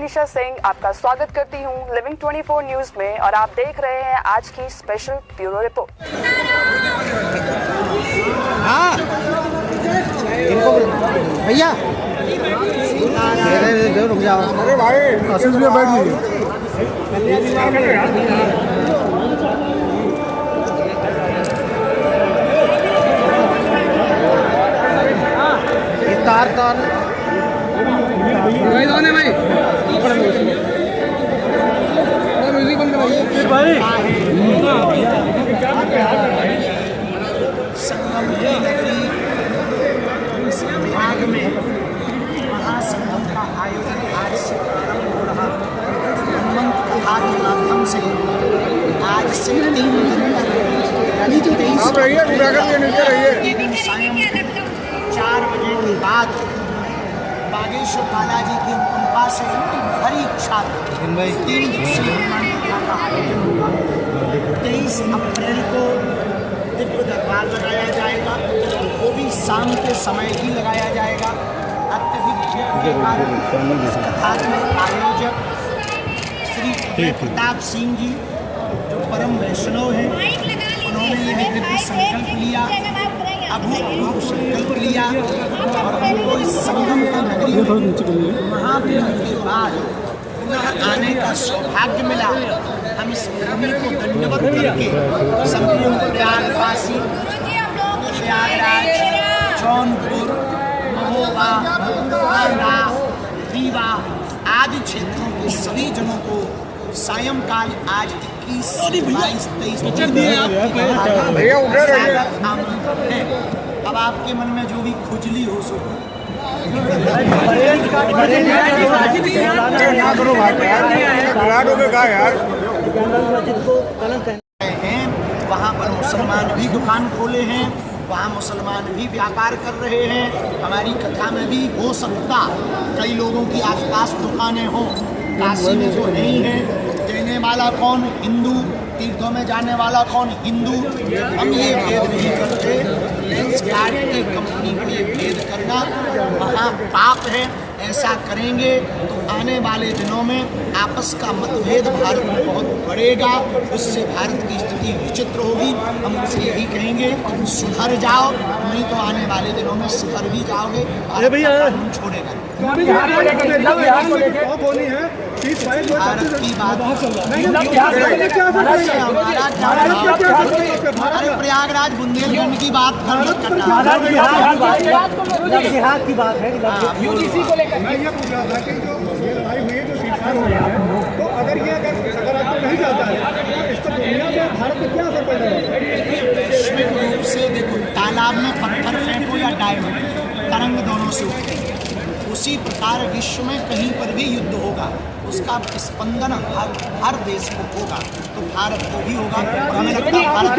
मनीषा सिंह आपका स्वागत करती हूं लिविंग 24 न्यूज में और आप देख रहे हैं आज की स्पेशल ब्यूरो रिपोर्ट। भैया रुक जाओ। अरे भाई आशीष भैया बैठ लीजिए। तार भाई म्यूजिक बंद कराइए भाई। संगम की नगरी भाग में महासंगम का आयोजन आज से प्रारंभ हो रहा। हनुमंत कथा के माध्यम से आज से 3 दिन के दिन सायं 4 बजे के बाद बागेश्वर बालाजी की कृपा से हरी इच्छा 3 दिवसीय हनुमान कथा का आयोजन होगा। 23 अप्रैल को दिव्य दरबार लगाया जाएगा, वो भी शाम के समय ही लगाया जाएगा। अत्यधिक इस कथा के आयोजक श्री उदय प्रताप सिंह जी जो परम वैष्णव हैं, उन्होंने यह दिव्य संकल्प लिया, अभूतपूर्व संकल्प लिया और हमको इस संगम की नगरी महाप्रलय के बाद पुनः आने का सौभाग्य मिला। हम इस भूमि को दंडवत करके संपूर्ण प्रयागवासी, प्रयागराज, जौनपुर, महोबा, बांदा, रीवा आदि क्षेत्रों के सभी जनों को सायंकाल आज 21, 22, 23 आमंत्रण है। अब आपके मन में जो भी खुजली हो सो हैं, वहाँ पर मुसलमान भी दुकान खोले हैं, वहाँ मुसलमान भी व्यापार कर रहे हैं। हमारी कथा में भी हो सकता कई लोगों की आसपास दुकानें हों। काशी में जो नहीं है, देने वाला कौन हिंदू, तीर्थों में जाने वाला कौन हिंदू, हम ये भेद नहीं करते। लेंस कार्ड की कंपनी को ये भेद करना महापाप है। ऐसा करेंगे तो आने वाले दिनों में आपस का मतभेद भारत में बहुत बढ़ेगा, उससे भारत की स्थिति विचित्र होगी। हम उनसे यही कहेंगे सुधर जाओ, नहीं तो आने वाले दिनों में सुधर भी जाओगे, भारत का कानून छोड़ेगा। भारत की बात अरे प्रयागराज बुंदेलखंड की बात करना की बात है। यूजीसी को लेकर मैं ये पूछ रहा था कि जो ये लड़ाई हुई है, जो सीटफायर हो रहा है, तो अगर ये सकारात्मक नहीं जाता है तो इससे दुनिया में भारत में क्या असर पड़ रहा है? वैश्विक रूप से देखो, तालाब में पत्थर फेंको या डायमंड, तरंग दोनों से उठते हैं। उसी प्रकार विश्व में कहीं पर भी युद्ध होगा, उसका स्पंदन हर देश को होगा, तो भारत को भी होगा। और हमें लगता है भारत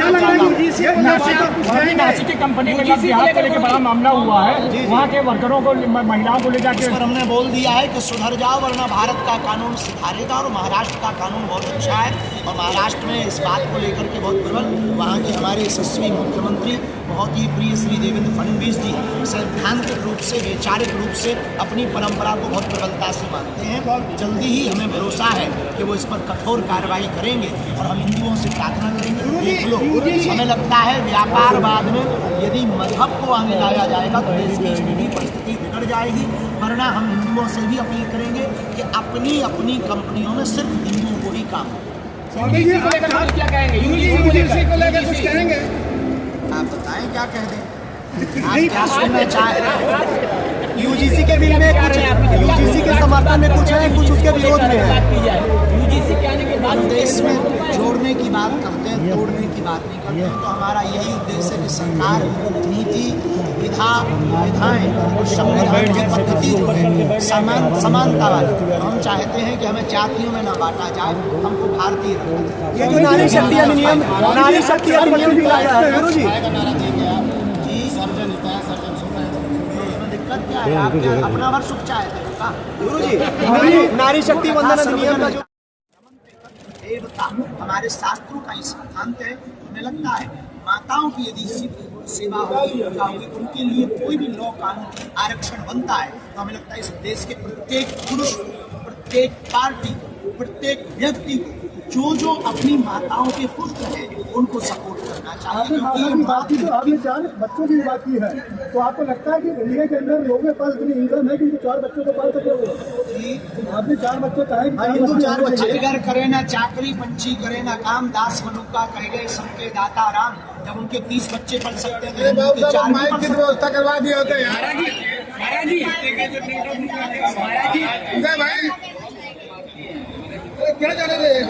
नासिक की कंपनी के खिलाफ बिहार को लेकर बड़ा मामला हुआ है, वहाँ के वर्करों को, महिलाओं को ले जाकर पर हमने बोल दिया है कि सुधर जाओ वरना भारत का कानून सुधारेगा। और महाराष्ट्र का कानून बहुत अच्छा है और महाराष्ट्र में इस बात को लेकर के बहुत प्रबल, वहाँ के हमारे यशस्वी मुख्यमंत्री बहुत ही प्रिय श्री देवेंद्र फडणवीस जी सैद्धांतिक रूप से, वैचारिक रूप से अपनी परंपरा को बहुत प्रबलता से मानते हैं। जल्दी ही हमें भरोसा है कि वो इस पर कठोर कार्रवाई करेंगे और हम हिंदुओं से प्रार्थना करेंगे। देख लो, हमें लगता है व्यापारवाद में यदि मजहब को आगे लाया जाएगा तो देश की स्थिति परिस्थिति बिगड़ जाएगी। वरना हम हिंदुओं से भी अपील करेंगे कि अपनी अपनी कंपनियों में सिर्फ हिंदुओं को ही काम हो। आप बताएं क्या कह दें, आप क्या सुनना चाह रहे हैं? यूजीसी के बिल में कुछ, यूजीसी के समर्थन में कुछ है, कुछ उसके विरोध में है। यूजीसी के आने के बाद देश में जोड़ने की बात करते हैं, तोड़ने की बात नहीं करते हैं। तो हमारा यही उद्देश्य है कि सरकार नीति, विधाएं और संविधान की पद्धति जो है समानता वाली, हम चाहते हैं कि हमें जातियों में न बांटा जाए, हमको भारतीय रखना। ये जो नारी शक्ति अधिनियम, नारी शक्ति अधिनियम भी लाया है गुरु जी, क्या है? आप अपना वर्ष सुख चाहते हैं का गुरु जी? नारी शक्ति वंदन अधिनियम का जो देवता हमारे शास्त्रों का ही सिद्धांत है। हमें लगता है माताओं की यदि सेवा होगी, उनके लिए कोई भी लॉ कानून आरक्षण बनता है तो हमें लगता है इस देश के प्रत्येक पुरुष, प्रत्येक पार्टी को, प्रत्येक व्यक्ति को जो अपनी माताओं के पुत्र है उनको सपोर्ट करना चाहिए। आपने 4 बच्चों की बात की है, तो आपको लगता है कि इंडिया के अंदर लोगों के पास इतनी इनकम है कि 4 बच्चों को पाल सके? आपने 4 बच्चे कहे, 4 बच्चे घर करे ना चाकरी पंछी करे ना काम, दास मनुका कह गए सबके दाता राम। जब उनके 30 बच्चे पढ़ सकते हैं तो व्यवस्था करवा दिए होते क्या जा रहे हैं?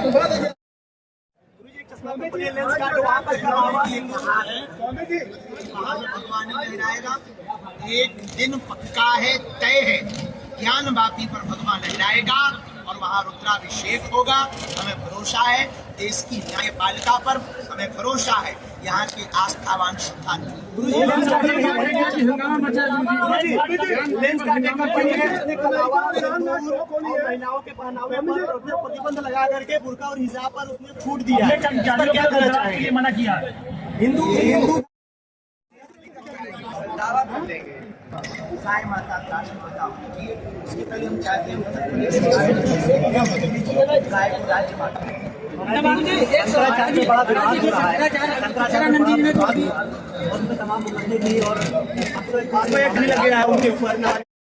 भगवान लहराएगा, एक दिन पक्का है, तय है, ज्ञान बापी पर भगवान लहराएगा और वहाँ रुद्राभिषेक होगा। हमें भरोसा है देश की न्यायपालिका पर, हमें भरोसा है यहाँ के आस्थावान श्रद्धालु। महिलाओं के पहनावे पर प्रतिबंध लगा करके बुर्का और हिजाब पर उसने छूट दिया है, क्या करना चाहेंगे? मना किया हिंदू गाय माता का बताओ, इसके पहले हम चाहते हैं गाय को राज्य माता तमाम मुकदमे भी और लग गया है उनके ऊपर।